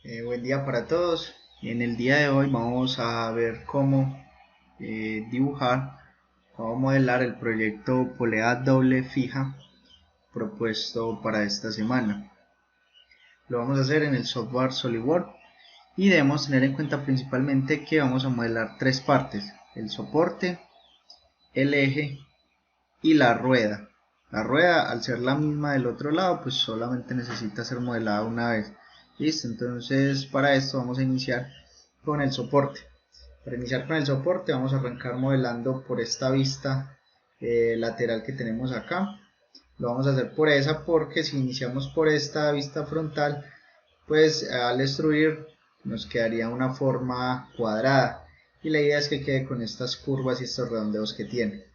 Buen día para todos. En el día de hoy vamos a ver cómo dibujar o modelar el proyecto polea doble fija propuesto para esta semana. Lo vamos a hacer en el software SolidWorks y debemos tener en cuenta principalmente que vamos a modelar tres partes: el soporte, el eje y la rueda. La rueda, al ser la misma del otro lado, pues solamente necesita ser modelada una vez. Listo, entonces para esto vamos a iniciar con el soporte. Para iniciar con el soporte vamos a arrancar modelando por esta vista lateral que tenemos acá. Lo vamos a hacer por esa porque si iniciamos por esta vista frontal, pues al extruir nos quedaría una forma cuadrada y la idea es que quede con estas curvas y estos redondeos que tiene.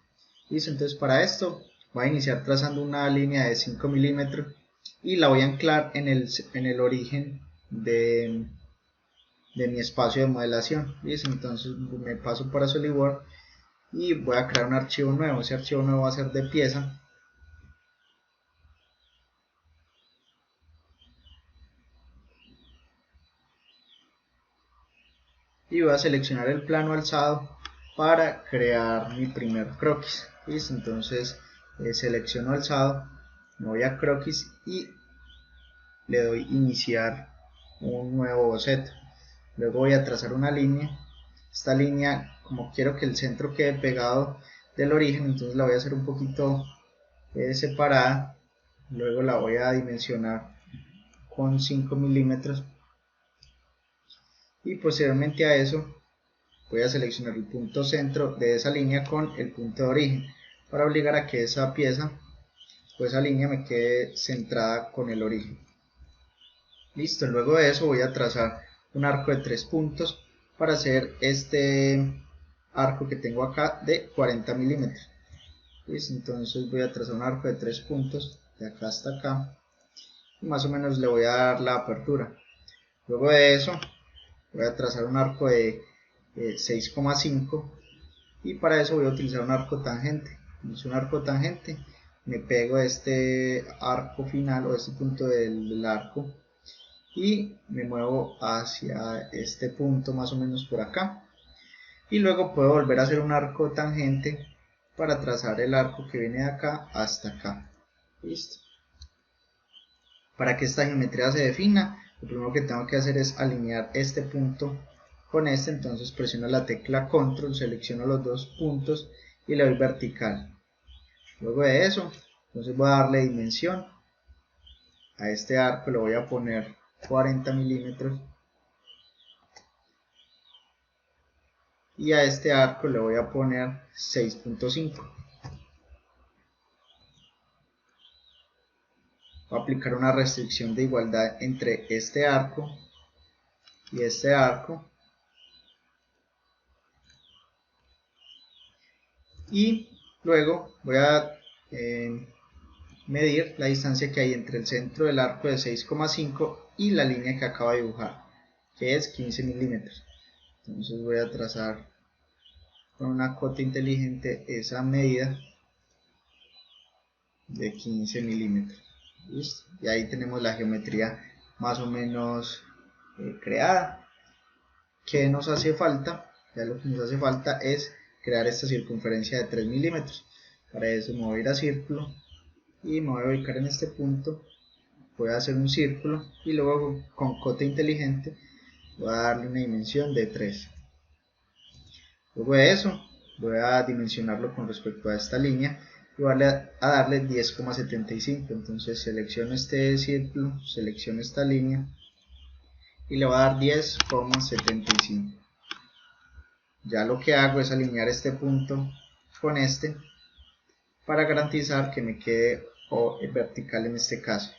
Listo, entonces para esto voy a iniciar trazando una línea de 5 milímetros y la voy a anclar en el origen de mi espacio de modelación. ¿Listo? Entonces me paso para SolidWorks y voy a crear un archivo nuevo. Ese archivo nuevo va a ser de pieza y voy a seleccionar el plano alzado para crear mi primer croquis. ¿Listo? Entonces selecciono alzado, me voy a croquis y le doy iniciar un nuevo boceto. Luego voy a trazar una línea. Esta línea, como quiero que el centro quede pegado del origen, entonces la voy a hacer un poquito separada. Luego la voy a dimensionar con 5 milímetros y posteriormente a eso voy a seleccionar el punto centro de esa línea con el punto de origen para obligar a que esa pieza o esa línea me quede centrada con el origen. Listo, luego de eso voy a trazar un arco de 3 puntos para hacer este arco que tengo acá de 40 milímetros. Listo, entonces voy a trazar un arco de 3 puntos de acá hasta acá y más o menos le voy a dar la apertura. Luego de eso voy a trazar un arco de 6,5 y para eso voy a utilizar un arco tangente. Es un arco tangente, me pego a este arco final o este punto del arco y me muevo hacia este punto más o menos por acá y luego puedo volver a hacer un arco tangente para trazar el arco que viene de acá hasta acá. Listo. Para que esta geometría se defina, lo primero que tengo que hacer es alinear este punto con este. Entonces presiono la tecla control, selecciono los dos puntos y le doy vertical. Luego de eso, entonces voy a darle dimensión a este arco, le voy a poner 40 milímetros y a este arco le voy a poner 6.5. Voy a aplicar una restricción de igualdad entre este arco y este arco y luego voy a medir la distancia que hay entre el centro del arco de 6,5 y la línea que acabo de dibujar, que es 15 milímetros. Entonces voy a trazar con una cota inteligente esa medida de 15 milímetros. ¿Listo? Y ahí tenemos la geometría más o menos creada. ¿Qué nos hace falta? Ya lo que nos hace falta es crear esta circunferencia de 3 milímetros. Para eso me voy a ir a círculo y me voy a ubicar en este punto. Voy a hacer un círculo y luego con cota inteligente voy a darle una dimensión de 3. Luego de eso voy a dimensionarlo con respecto a esta línea y voy a darle 10,75. Entonces selecciono este círculo, selecciono esta línea y le voy a dar 10,75. Ya lo que hago es alinear este punto con este para garantizar que me quede vertical en este caso.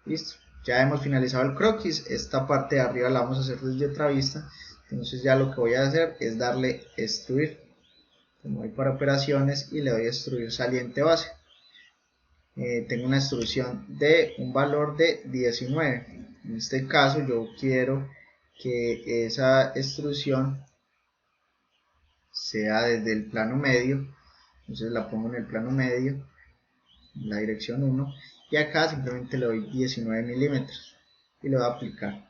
Listo, ya hemos finalizado el croquis. Esta parte de arriba la vamos a hacer desde otra vista. Entonces ya lo que voy a hacer es darle extruir. Me voy para operaciones y le doy extruir saliente base. Tengo una extrusión de un valor de 19. En este caso yo quiero que esa extrusión sea desde el plano medio. Entonces la pongo en el plano medio, en la dirección 1, y acá simplemente le doy 19 milímetros y le voy a aplicar.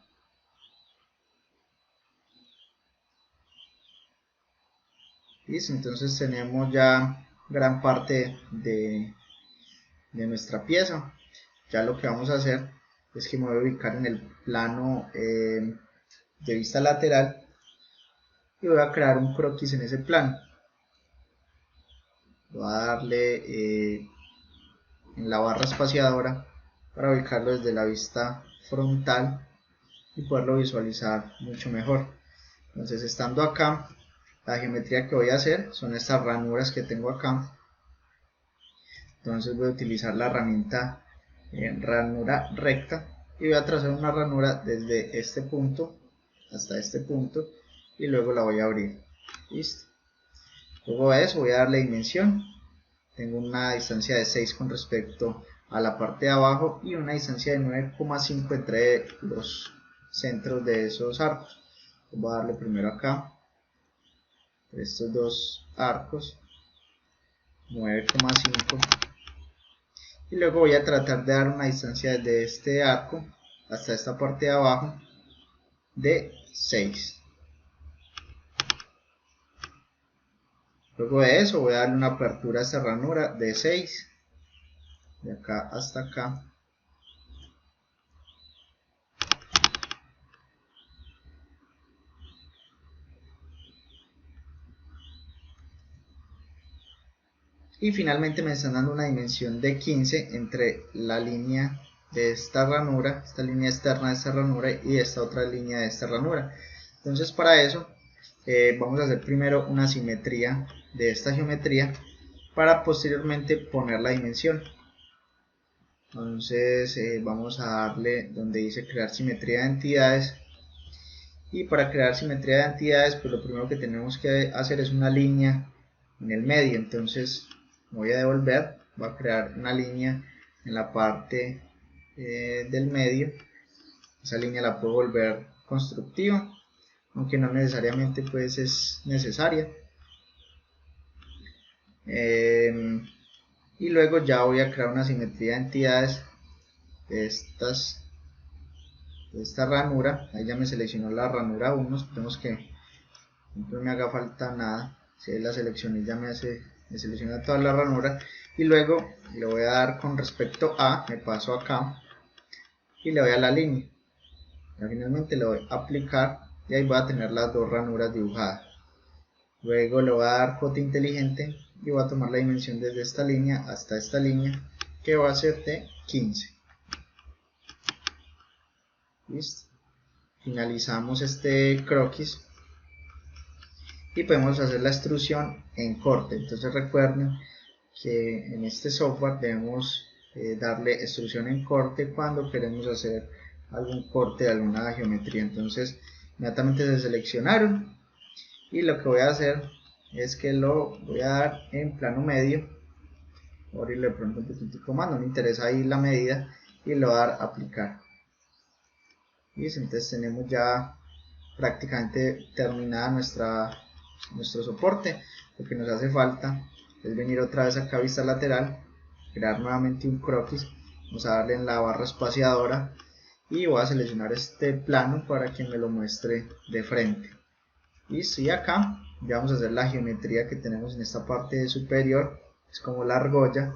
Listo, entonces tenemos ya gran parte de nuestra pieza. Ya lo que vamos a hacer es que me voy a ubicar en el plano de vista lateral y voy a crear un croquis en ese plano. Voy a darle en la barra espaciadora para ubicarlo desde la vista frontal y poderlo visualizar mucho mejor. Entonces, estando acá, la geometría que voy a hacer son estas ranuras que tengo acá. Entonces voy a utilizar la herramienta ranura recta y voy a trazar una ranura desde este punto hasta este punto y luego la voy a abrir. Listo. Luego de eso voy a darle dimensión. Tengo una distancia de 6 con respecto a la parte de abajo y una distancia de 9,5 entre los centros de esos arcos. Voy a darle primero acá, estos dos arcos, 9,5, y luego voy a tratar de dar una distancia desde este arco hasta esta parte de abajo de 6. Luego de eso voy a darle una apertura a esta ranura de 6, de acá hasta acá. Y finalmente me están dando una dimensión de 15 entre la línea de esta ranura, esta línea externa de esta ranura y esta otra línea de esta ranura. Entonces para eso vamos a hacer primero una simetría de esta geometría para posteriormente poner la dimensión. Entonces vamos a darle donde dice crear simetría de entidades, y para crear simetría de entidades pues lo primero que tenemos que hacer es una línea en el medio. Entonces voy a devolver, voy a crear una línea en la parte del medio. Esa línea la puedo volver constructiva, aunque no necesariamente pues es necesaria. Y luego ya voy a crear una simetría de entidades de esta ranura. Ahí ya me seleccionó la ranura 1, esperemos que no me haga falta nada. Si la seleccioné ya me selecciona toda la ranura, y luego le voy a dar con respecto a, me paso acá y le voy a la línea, y finalmente le voy a aplicar y ahí voy a tener las dos ranuras dibujadas. Luego le voy a dar cote inteligente y voy a tomar la dimensión desde esta línea hasta esta línea, que va a ser de 15. Listo. Finalizamos este croquis y podemos hacer la extrusión en corte. Entonces recuerden que en este software debemos darle extrusión en corte cuando queremos hacer algún corte de alguna geometría. Entonces inmediatamente se seleccionaron y lo que voy a hacer es que lo voy a dar en plano medio. Voy a abrirle de pronto un poquitico más, no me interesa ahí la medida, y lo voy a dar a aplicar. Listo, entonces tenemos ya prácticamente terminada nuestro soporte. Lo que nos hace falta es venir otra vez acá a vista lateral, crear nuevamente un croquis, vamos a darle en la barra espaciadora y voy a seleccionar este plano para que me lo muestre de frente. Listo, y acá ya vamos a hacer la geometría que tenemos en esta parte superior, es como la argolla.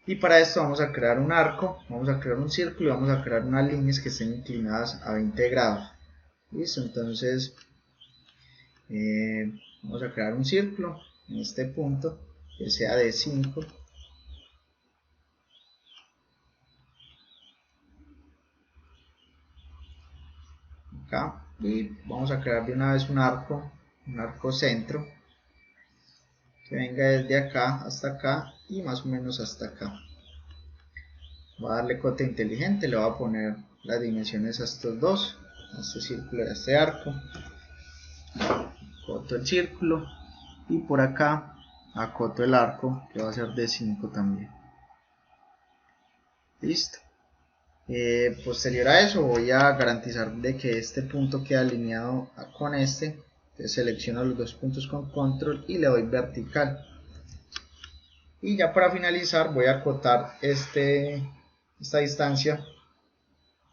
Y para esto vamos a crear un arco, vamos a crear un círculo y vamos a crear unas líneas que estén inclinadas a 20 grados. Listo, entonces vamos a crear un círculo en este punto que sea de 5. Acá, y vamos a crear de una vez un arco centro que venga desde acá hasta acá y más o menos hasta acá. Voy a darle cote inteligente, le voy a poner las dimensiones a estos dos, a este círculo y a este arco. Acoto el círculo y por acá acoto el arco, que va a ser de 5 también. Listo. Posterior a eso voy a garantizar de que este punto quede alineado con este. Entonces selecciono los dos puntos con control y le doy vertical. Y ya para finalizar voy a acotar esta distancia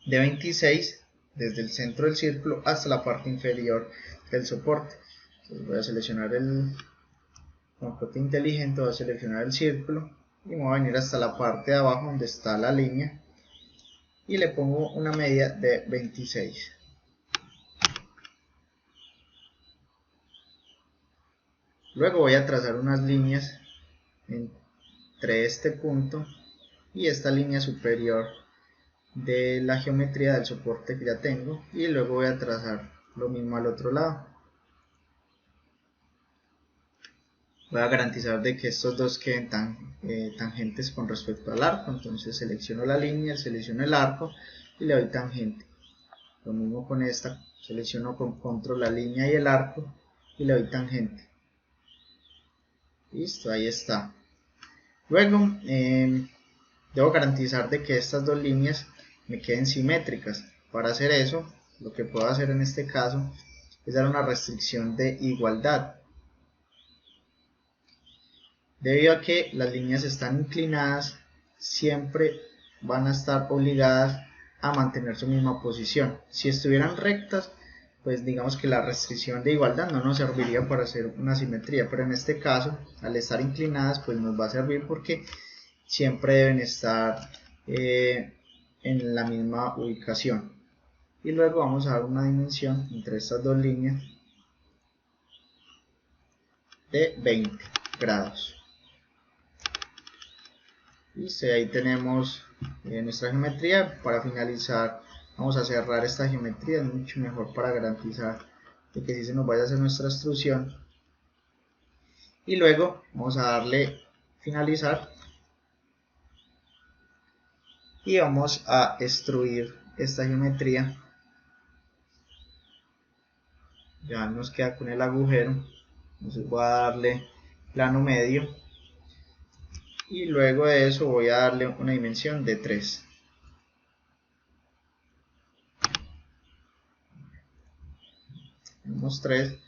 de 26 desde el centro del círculo hasta la parte inferior del soporte. Entonces voy a seleccionar el conjunto inteligente, voy a seleccionar el círculo y me voy a venir hasta la parte de abajo donde está la línea y le pongo una media de 26. Luego voy a trazar unas líneas entre este punto y esta línea superior de la geometría del soporte que ya tengo, y luego voy a trazar lo mismo al otro lado. Voy a garantizar de que estos dos queden tangentes con respecto al arco, entonces selecciono la línea, selecciono el arco y le doy tangente. Lo mismo con esta, selecciono con control la línea y el arco y le doy tangente. Listo, ahí está. Luego debo garantizar de que estas dos líneas me queden simétricas. Para hacer eso, lo que puedo hacer en este caso es dar una restricción de igualdad. Debido a que las líneas están inclinadas, siempre van a estar obligadas a mantener su misma posición. Si estuvieran rectas, pues digamos que la restricción de igualdad no nos serviría para hacer una simetría, pero en este caso, al estar inclinadas, pues nos va a servir porque siempre deben estar en la misma ubicación. Y luego vamos a dar una dimensión entre estas dos líneas de 20 grados. Listo, ahí tenemos nuestra geometría. Para finalizar, vamos a cerrar esta geometría, es mucho mejor para garantizar de que si se nos vaya a hacer nuestra extrusión. Y luego vamos a darle finalizar y vamos a extruir esta geometría. Ya nos queda con el agujero, entonces voy a darle plano medio y luego de eso voy a darle una dimensión de 3. Tenemos 3,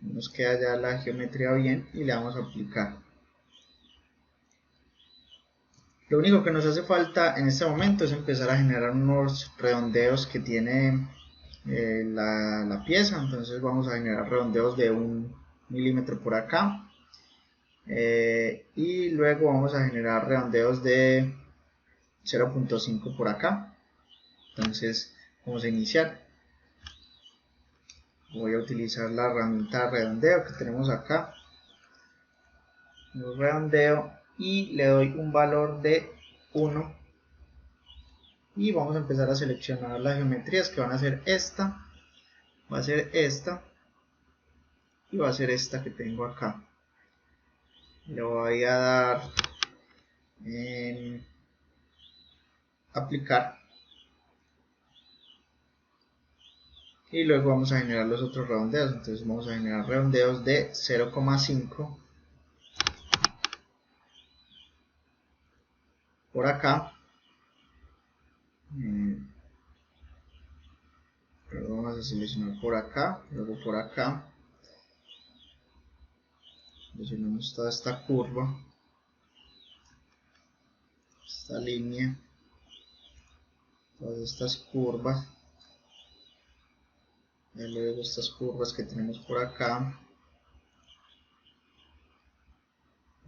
nos queda ya la geometría bien y le vamos a aplicar. Lo único que nos hace falta en este momento es empezar a generar unos redondeos que tiene la pieza. Entonces vamos a generar redondeos de 1 milímetro por acá, y luego vamos a generar redondeos de 0.5 por acá. Entonces vamos a iniciar. Voy a utilizar la herramienta redondeo que tenemos acá, lo redondeo y le doy un valor de 1 y vamos a empezar a seleccionar las geometrías que van a ser esta, va a ser esta y va a ser esta que tengo acá. Le voy a dar en aplicar y luego vamos a generar los otros redondeos. Entonces vamos a generar redondeos de 0,5 por acá, luego vamos a seleccionar por acá, luego por acá, seleccionamos toda esta curva, esta línea, todas estas curvas, y luego estas curvas que tenemos por acá,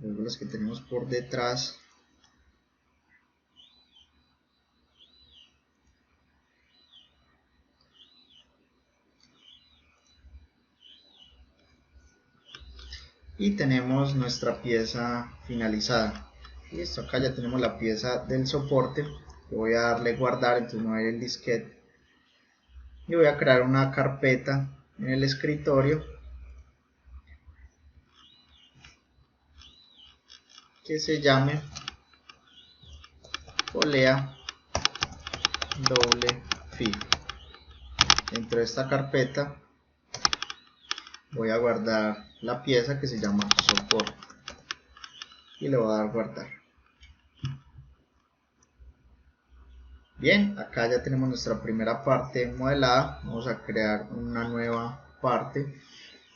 luego las que tenemos por detrás, y tenemos nuestra pieza finalizada. Listo, acá ya tenemos la pieza del soporte. Voy a darle guardar, entonces me voy a ir el disquete y voy a crear una carpeta en el escritorio que se llame polea doble fijo. Dentro de esta carpeta voy a guardar la pieza que se llama soporte y le voy a dar guardar. Bien, acá ya tenemos nuestra primera parte modelada. Vamos a crear una nueva parte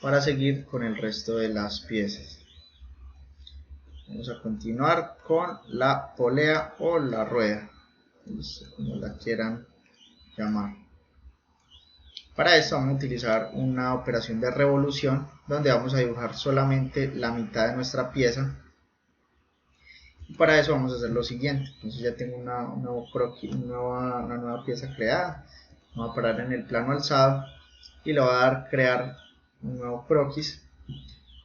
para seguir con el resto de las piezas. Vamos a continuar con la polea o la rueda, como la quieran llamar. Para esto vamos a utilizar una operación de revolución donde vamos a dibujar solamente la mitad de nuestra pieza. Y para eso vamos a hacer lo siguiente. Entonces ya tengo una nueva pieza creada. Vamos a parar en el plano alzado y le voy a dar crear un nuevo croquis.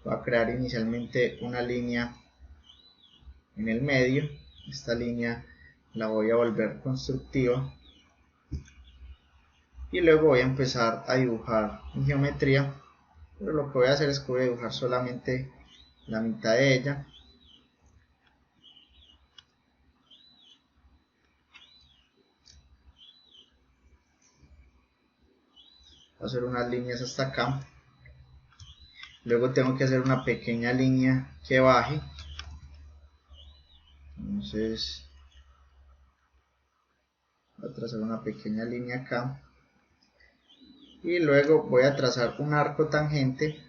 Voy a crear inicialmente una línea en el medio. Esta línea la voy a volver constructiva y luego voy a empezar a dibujar mi geometría, pero lo que voy a hacer es que voy a dibujar solamente la mitad de ella. Voy a hacer unas líneas hasta acá. Luego tengo que hacer una pequeña línea que baje. Entonces voy a trazar una pequeña línea acá. Y luego voy a trazar un arco tangente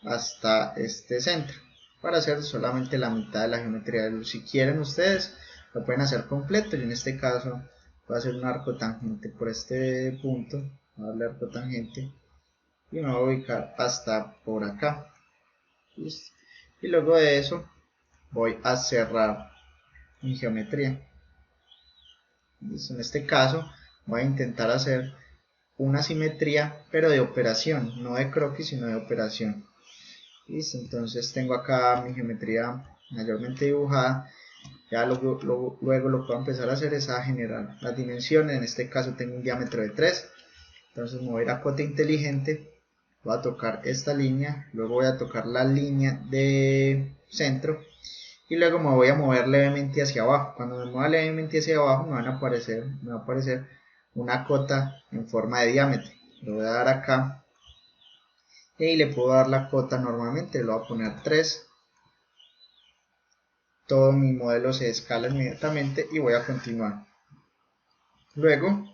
hasta este centro para hacer solamente la mitad de la geometría. Si quieren ustedes lo pueden hacer completo. Y en este caso voy a hacer un arco tangente por este punto. Voy a darle arco tangente y me voy a ubicar hasta por acá. ¿Listo? Y luego de eso voy a cerrar mi geometría. ¿Listo? En este caso voy a intentar hacer una simetría, pero de operación, no de croquis sino de operación. ¿Listo? Entonces tengo acá mi geometría mayormente dibujada. Ya luego lo que voy a empezar a hacer es a generar las dimensiones. En este caso tengo un diámetro de 3. Entonces me voy a ir a cuota inteligente. Voy a tocar esta línea. Luego voy a tocar la línea de centro. Y luego me voy a mover levemente hacia abajo. Cuando me mueva levemente hacia abajo me va a aparecer una cota en forma de diámetro. Le voy a dar acá. Y le puedo dar la cota normalmente. Le voy a poner 3. Todo mi modelo se escala inmediatamente y voy a continuar. Luego,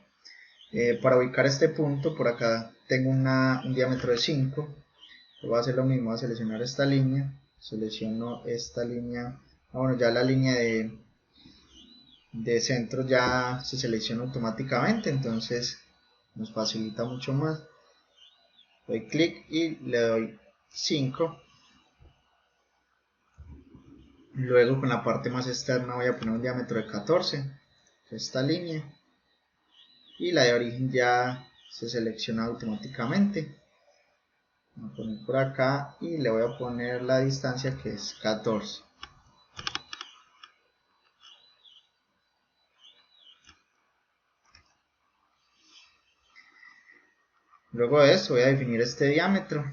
para ubicar este punto, por acá tengo un diámetro de 5. Voy a hacer lo mismo, voy a seleccionar esta línea. Selecciono esta línea. Bueno, ya la línea de centro ya se selecciona automáticamente, entonces nos facilita mucho más. Doy clic y le doy 5. Luego con la parte más externa voy a poner un diámetro de 14, esta línea, y la de origen ya se selecciona automáticamente. Voy a poner por acá y le voy a poner la distancia que es 14. Luego de esto voy a definir este diámetro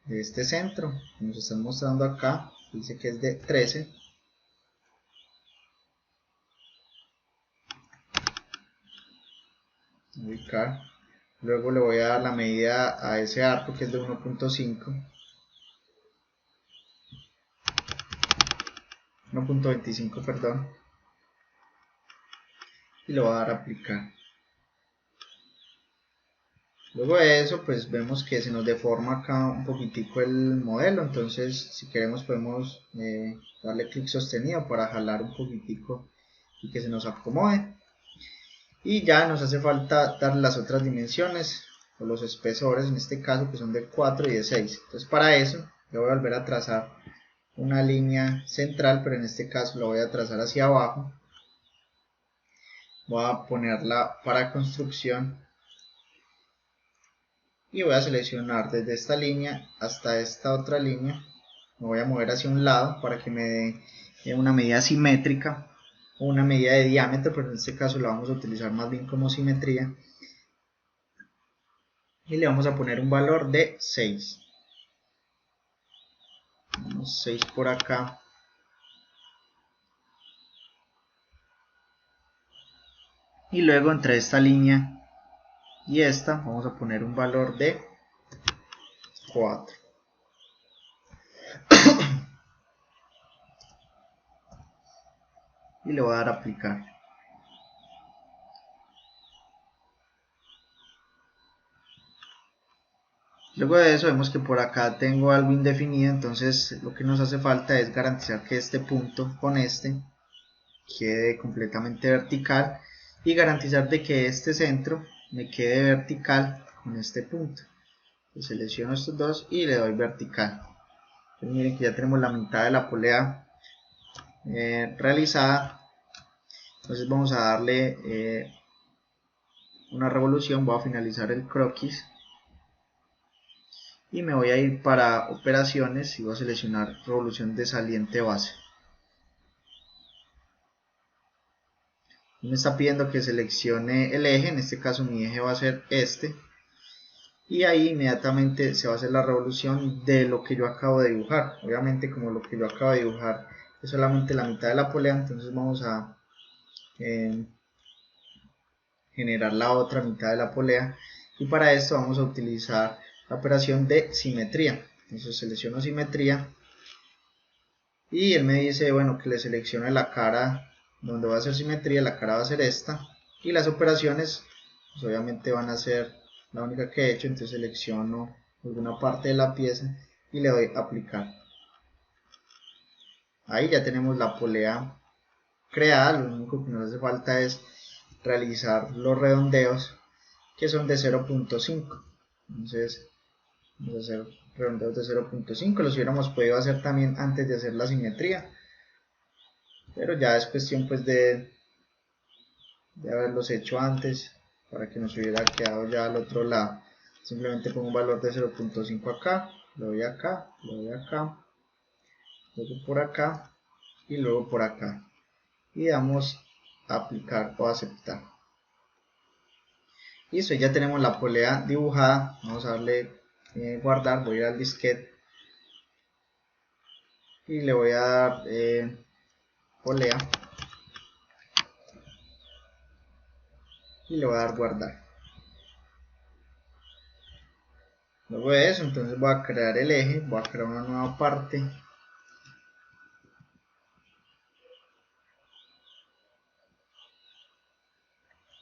de este centro que nos están mostrando acá. Dice que es de 13. Ubicar. Luego le voy a dar la medida a ese arco que es de 1.5. 1.25, perdón. Y le voy a dar a aplicar. Luego de eso pues vemos que se nos deforma acá un poquitico el modelo, entonces si queremos podemos darle clic sostenido para jalar un poquitico y que se nos acomode. Y ya nos hace falta dar las otras dimensiones o los espesores, en este caso que son de 4 y de 6. Entonces para eso yo voy a volver a trazar una línea central, pero en este caso la voy a trazar hacia abajo. Voy a ponerla para construcción. Y voy a seleccionar desde esta línea hasta esta otra línea. Me voy a mover hacia un lado para que me dé una medida simétrica o una medida de diámetro, pero en este caso la vamos a utilizar más bien como simetría. Y le vamos a poner un valor de 6. 6 por acá. Y luego entre esta línea y esta vamos a poner un valor de 4. Y le voy a dar a aplicar. Luego de eso vemos que por acá tengo algo indefinido, entonces lo que nos hace falta es garantizar que este punto con este quede completamente vertical y garantizar de que este centro me quede vertical con este punto. Selecciono estos dos y le doy vertical. Entonces miren que ya tenemos la mitad de la polea realizada. Entonces vamos a darle una revolución. Voy a finalizar el croquis y me voy a ir para operaciones y voy a seleccionar revolución de saliente base. Me está pidiendo que seleccione el eje, en este caso mi eje va a ser este, y ahí inmediatamente se va a hacer la revolución de lo que yo acabo de dibujar. Obviamente, como lo que yo acabo de dibujar es solamente la mitad de la polea, entonces vamos a generar la otra mitad de la polea, y para esto vamos a utilizar la operación de simetría. Entonces selecciono simetría y él me dice, bueno, que le seleccione la cara donde va a ser simetría. La cara va a ser esta, y las operaciones pues obviamente van a ser la única que he hecho. Entonces selecciono alguna parte de la pieza y le doy aplicar. Ahí ya tenemos la polea creada. Lo único que nos hace falta es realizar los redondeos, que son de 0.5. entonces vamos a hacer redondeos de 0.5. los hubiéramos podido hacer también antes de hacer la simetría, pero ya es cuestión pues de haberlos hecho antes para que nos hubiera quedado ya al otro lado. Simplemente pongo un valor de 0.5 acá, lo doy acá, lo doy acá, luego por acá y luego por acá, y damos a aplicar o aceptar. Listo, ya tenemos la polea dibujada. Vamos a darle guardar, voy a ir al disquete y le voy a dar polea y le voy a dar guardar. Luego de eso, entonces voy a crear el eje, voy a crear una nueva parte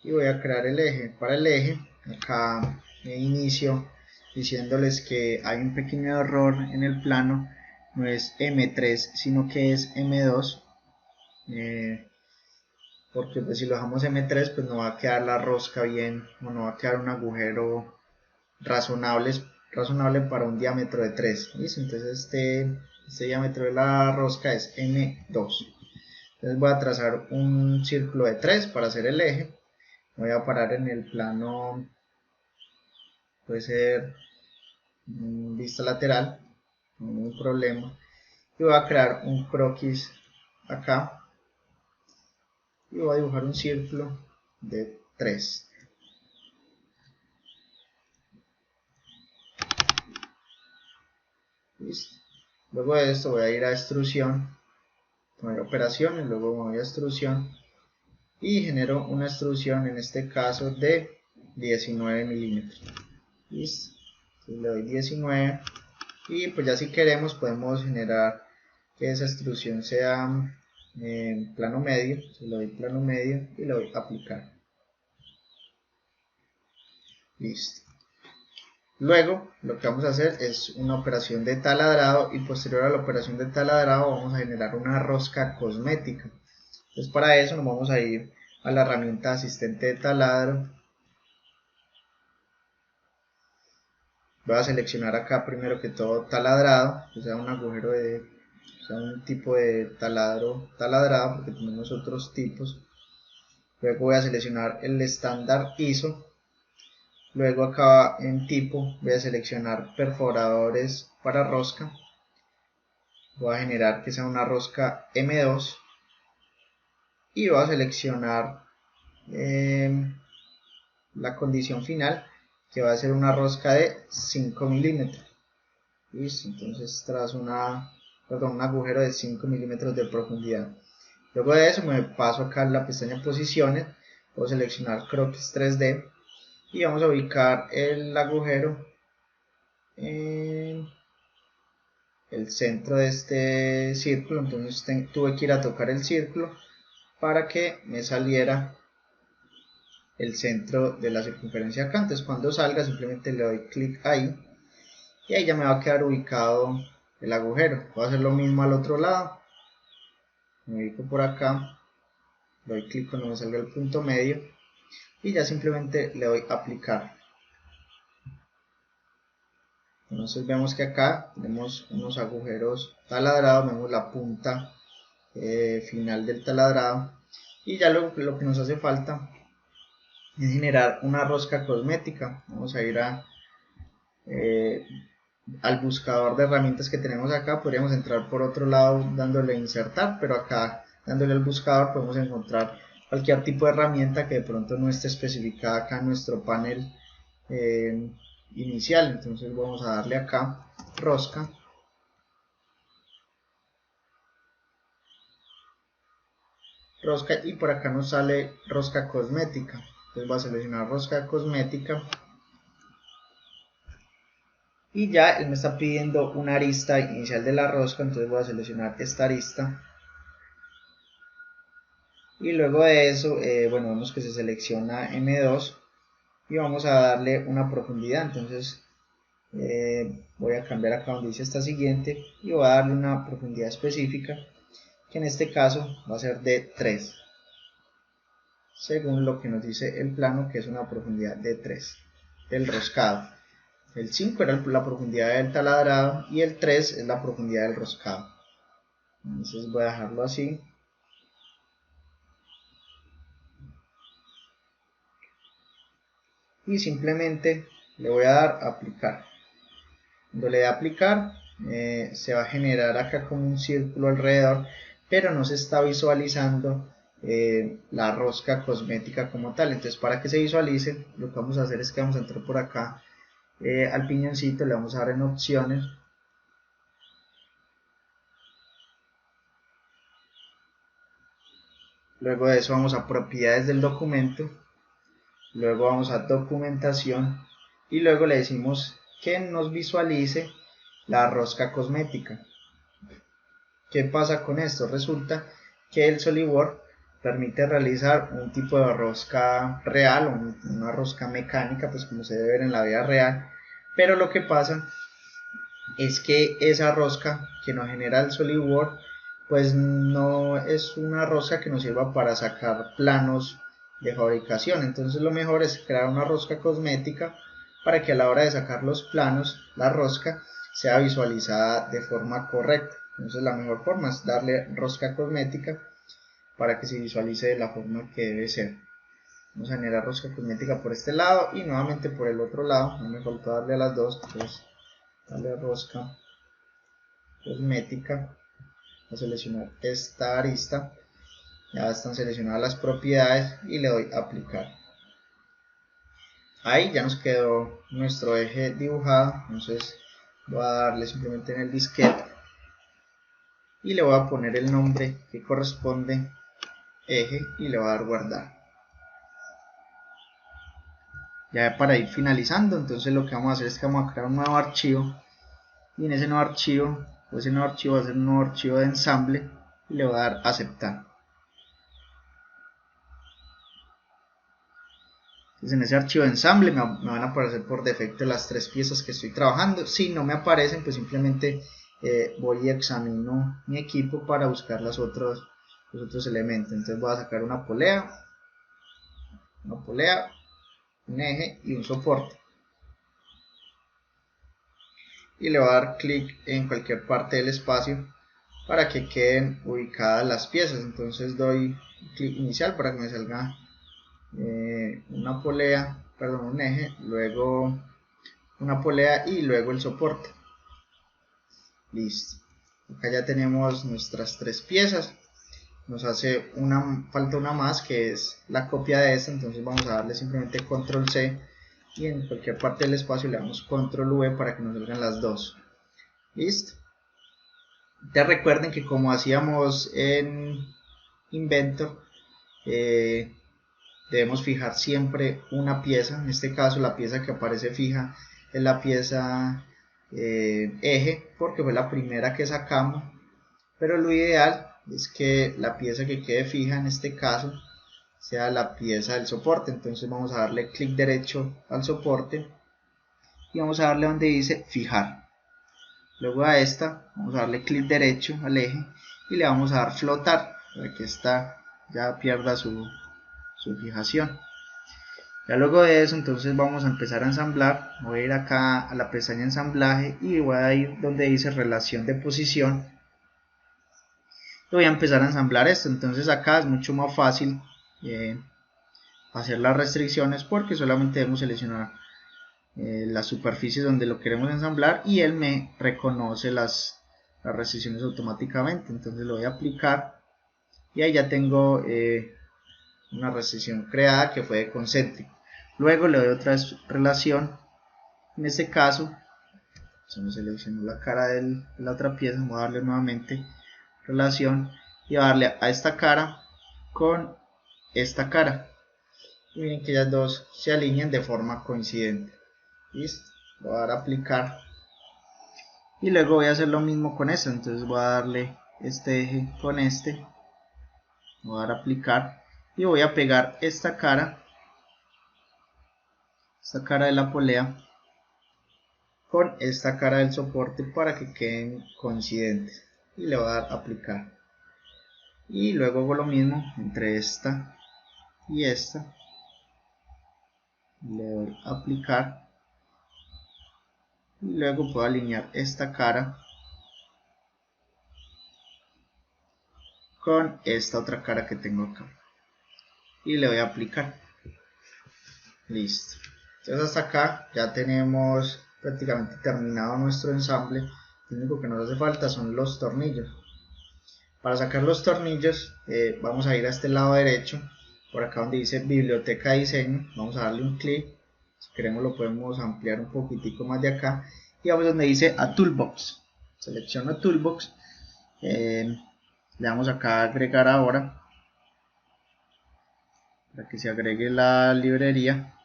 y voy a crear el eje. Para el eje, acá inicio diciéndoles que hay un pequeño error en el plano. No es M3 sino que es M2, porque pues si lo dejamos M3 pues no va a quedar la rosca bien, o no va a quedar un agujero razonable para un diámetro de 3. ¿Listo? Entonces este diámetro de la rosca es M2. Entonces voy a trazar un círculo de 3 para hacer el eje. Voy a parar en el plano, puede ser vista lateral, no hay ningún problema, y voy a crear un croquis acá y voy a dibujar un círculo de 3. Listo. Luego de esto voy a ir a extrusión, voy a operaciones, luego voy a extrusión y genero una extrusión, en este caso de 19 milímetros. Listo. Entonces le doy 19 y pues ya si queremos podemos generar que esa extrusión sea en plano medio. Entonces le doy plano medio y le doy aplicar. Listo. Luego lo que vamos a hacer es una operación de taladrado, y posterior a la operación de taladrado vamos a generar una rosca cosmética. Entonces para eso nos vamos a ir a la herramienta asistente de taladro. Voy a seleccionar acá primero que todo taladrado, que sea un agujero de, o sea, un tipo de taladro taladrado, porque tenemos otros tipos. Luego voy a seleccionar el estándar ISO. Luego acá en tipo voy a seleccionar perforadores para rosca. Voy a generar que sea una rosca M2 y voy a seleccionar la condición final, que va a ser una rosca de 5 milímetros. Listo, entonces trazo un agujero de 5 milímetros de profundidad. Luego de eso me paso acá en la pestaña posiciones, voy a seleccionar croquis 3D y vamos a ubicar el agujero en el centro de este círculo. Entonces tuve que ir a tocar el círculo para que me saliera el centro de la circunferencia acá. Entonces cuando salga simplemente le doy clic ahí y ahí ya me va a quedar ubicado el agujero. Voy a hacer lo mismo al otro lado, me ubico por acá, doy clic cuando me salga el punto medio, y ya simplemente le doy aplicar. Entonces vemos que acá tenemos unos agujeros taladrados, vemos la punta final del taladrado, y ya lo que nos hace falta es generar una rosca cosmética. Vamos a ir al buscador de herramientas que tenemos acá. Podríamos entrar por otro lado dándole a insertar, pero acá dándole al buscador podemos encontrar cualquier tipo de herramienta que de pronto no esté especificada acá en nuestro panel inicial. Entonces vamos a darle acá rosca, y por acá nos sale rosca cosmética. Entonces voy a seleccionar rosca cosmética, y ya él me está pidiendo una arista inicial de la rosca. Entonces voy a seleccionar esta arista, y luego de eso bueno, vemos que se selecciona M2 y vamos a darle una profundidad. Entonces voy a cambiar acá donde dice esta siguiente y voy a darle una profundidad específica, que en este caso va a ser de 3, según lo que nos dice el plano, que es una profundidad de 3 del roscado. El 5 era la profundidad del taladrado y el 3 es la profundidad del roscado. Entonces voy a dejarlo así. Y simplemente le voy a dar a aplicar. Cuando le dé a aplicar, se va a generar acá como un círculo alrededor, pero no se está visualizando la rosca cosmética como tal. Entonces, para que se visualice, lo que vamos a hacer es que vamos a entrar por acá al piñoncito, le vamos a dar en opciones, luego de eso vamos a propiedades del documento, luego vamos a documentación, y luego le decimos que nos visualice la rosca cosmética. ¿Qué pasa con esto? Resulta que el SolidWorks permite realizar un tipo de rosca real o una rosca mecánica, pues como se debe ver en la vida real, pero lo que pasa es que esa rosca que nos genera el SolidWorks pues no es una rosca que nos sirva para sacar planos de fabricación. Entonces lo mejor es crear una rosca cosmética para que a la hora de sacar los planos, la rosca sea visualizada de forma correcta. Entonces la mejor forma es darle rosca cosmética para que se visualice de la forma que debe ser. Vamos a generar rosca cosmética por este lado y nuevamente por el otro lado. No me faltó darle a las dos, entonces darle rosca cosmética. Voy a seleccionar esta arista, ya están seleccionadas las propiedades y le doy a aplicar. Ahí ya nos quedó nuestro eje dibujado. Entonces voy a darle simplemente en el disquete y le voy a poner el nombre que corresponde eje y le voy a dar guardar. Ya para ir finalizando, entonces lo que vamos a hacer es que vamos a crear un nuevo archivo, y en ese nuevo archivo, pues ese nuevo archivo va a ser un nuevo archivo de ensamble, y le voy a dar aceptar. Entonces en ese archivo de ensamble me van a aparecer por defecto las 3 piezas que estoy trabajando. Si no me aparecen, pues simplemente voy y examino mi equipo para buscar los otros elementos. Entonces voy a sacar una polea, un eje y un soporte, y le voy a dar clic en cualquier parte del espacio para que queden ubicadas las piezas. Entonces doy clic inicial para que me salga una polea, perdón, un eje, luego una polea y luego el soporte. Listo, acá ya tenemos nuestras 3 piezas. Nos hace falta una más, que es la copia de esta. Entonces vamos a darle simplemente control C y en cualquier parte del espacio le damos control V para que nos salgan las dos. Listo. Ya recuerden que como hacíamos en Inventor, debemos fijar siempre una pieza. En este caso la pieza que aparece fija es la pieza eje, porque fue la primera que sacamos, pero lo ideal es que la pieza que quede fija en este caso sea la pieza del soporte. Entonces vamos a darle clic derecho al soporte y vamos a darle donde dice fijar. Luego a esta vamos a darle clic derecho al eje y le vamos a dar flotar para que esta ya pierda su fijación. Ya luego de eso, entonces vamos a empezar a ensamblar. Voy a ir acá a la pestaña ensamblaje y voy a ir donde dice relación de posición. Y voy a empezar a ensamblar esto. Entonces acá es mucho más fácil hacer las restricciones porque solamente debemos seleccionar las superficies donde lo queremos ensamblar y él me reconoce las restricciones automáticamente. Entonces lo voy a aplicar y ahí ya tengo una restricción creada que fue de concéntrico. Luego le doy otra vez relación. En este caso, solo selecciono la cara de la otra pieza, voy a darle nuevamente relación y voy a darle a esta cara con esta cara. Y miren que ellas dos se alinean de forma coincidente. Listo, voy a dar a aplicar. Y luego voy a hacer lo mismo con esto. Entonces voy a darle este eje con este. Voy a dar a aplicar. Y voy a pegar esta cara de la polea con esta cara del soporte para que queden coincidentes y le voy a dar a aplicar y luego hago lo mismo entre esta y esta, le doy a aplicar y luego puedo alinear esta cara con esta otra cara que tengo acá y le doy a aplicar. Listo. Entonces hasta acá ya tenemos prácticamente terminado nuestro ensamble. Lo único que nos hace falta son los tornillos. Para sacar los tornillos vamos a ir a este lado derecho, por acá donde dice biblioteca de diseño, vamos a darle un clic, si queremos lo podemos ampliar un poquitico más de acá, y vamos donde dice a Toolbox, selecciono Toolbox, le damos acá a agregar ahora, para que se agregue la librería,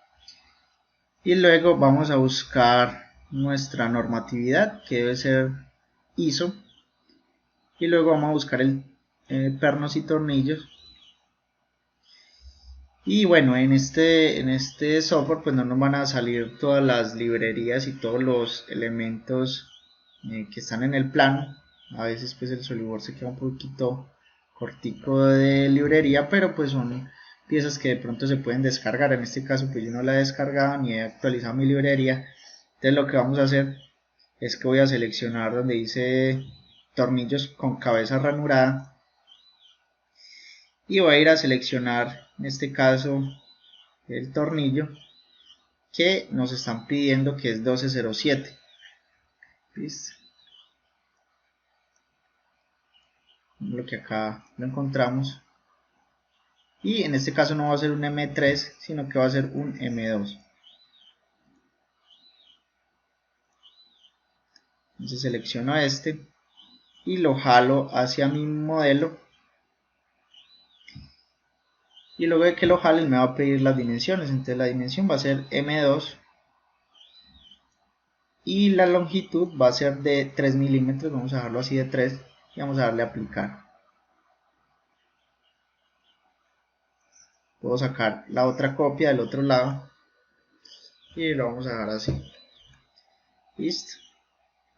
y luego vamos a buscar nuestra normatividad, que debe ser ISO, y luego vamos a buscar el pernos y tornillos. Y bueno, en este software pues no nos van a salir todas las librerías y todos los elementos que están en el plano. A veces pues el SolidWorks se queda un poquito cortico de librería, pero pues son piezas que de pronto se pueden descargar. En este caso pues yo no la he descargado ni he actualizado mi librería. Entonces lo que vamos a hacer es que voy a seleccionar donde dice tornillos con cabeza ranurada y voy a ir a seleccionar en este caso el tornillo que nos están pidiendo, que es 1207. ¿Listo? Lo que acá lo encontramos, y en este caso no va a ser un M3 sino que va a ser un M2. Entonces selecciono este y lo jalo hacia mi modelo, y luego de que lo jale me va a pedir las dimensiones. Entonces la dimensión va a ser M2 y la longitud va a ser de 3 milímetros. Vamos a dejarlo así de 3 y vamos a darle a aplicar. Puedo sacar la otra copia del otro lado y lo vamos a dejar así. Listo.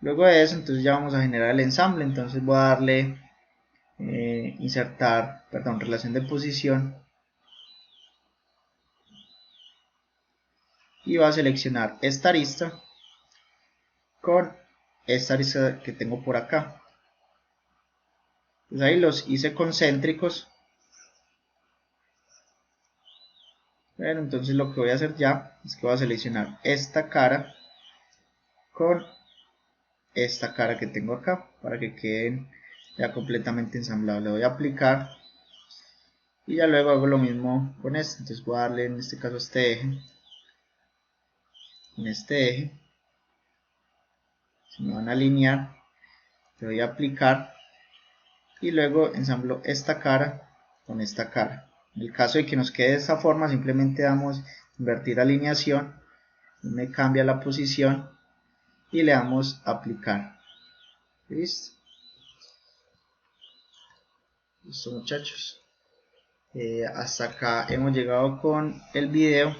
Luego de eso entonces ya vamos a generar el ensamble. Entonces voy a darle relación de posición, y voy a seleccionar esta arista con esta arista que tengo por acá. Pues ahí los hice concéntricos. Bueno, entonces lo que voy a hacer ya es que voy a seleccionar esta cara con esta cara que tengo acá para que queden ya completamente ensamblados. Le voy a aplicar y ya luego hago lo mismo con este. Entonces voy a darle en este caso este eje, en este eje se me van a alinear, le doy a aplicar y luego ensamblo esta cara con esta cara. En el caso de que nos quede de esta forma, simplemente damos invertir alineación, me cambia la posición y le damos aplicar. Listo. Listo, muchachos. Hasta acá hemos llegado con el video.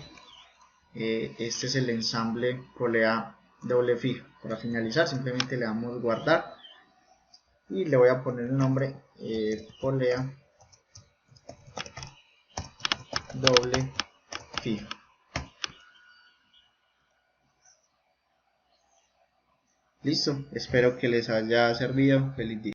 Este es el ensamble polea doble fija. Para finalizar simplemente le damos guardar y le voy a poner el nombre polea doble fija. Listo, espero que les haya servido. Feliz día.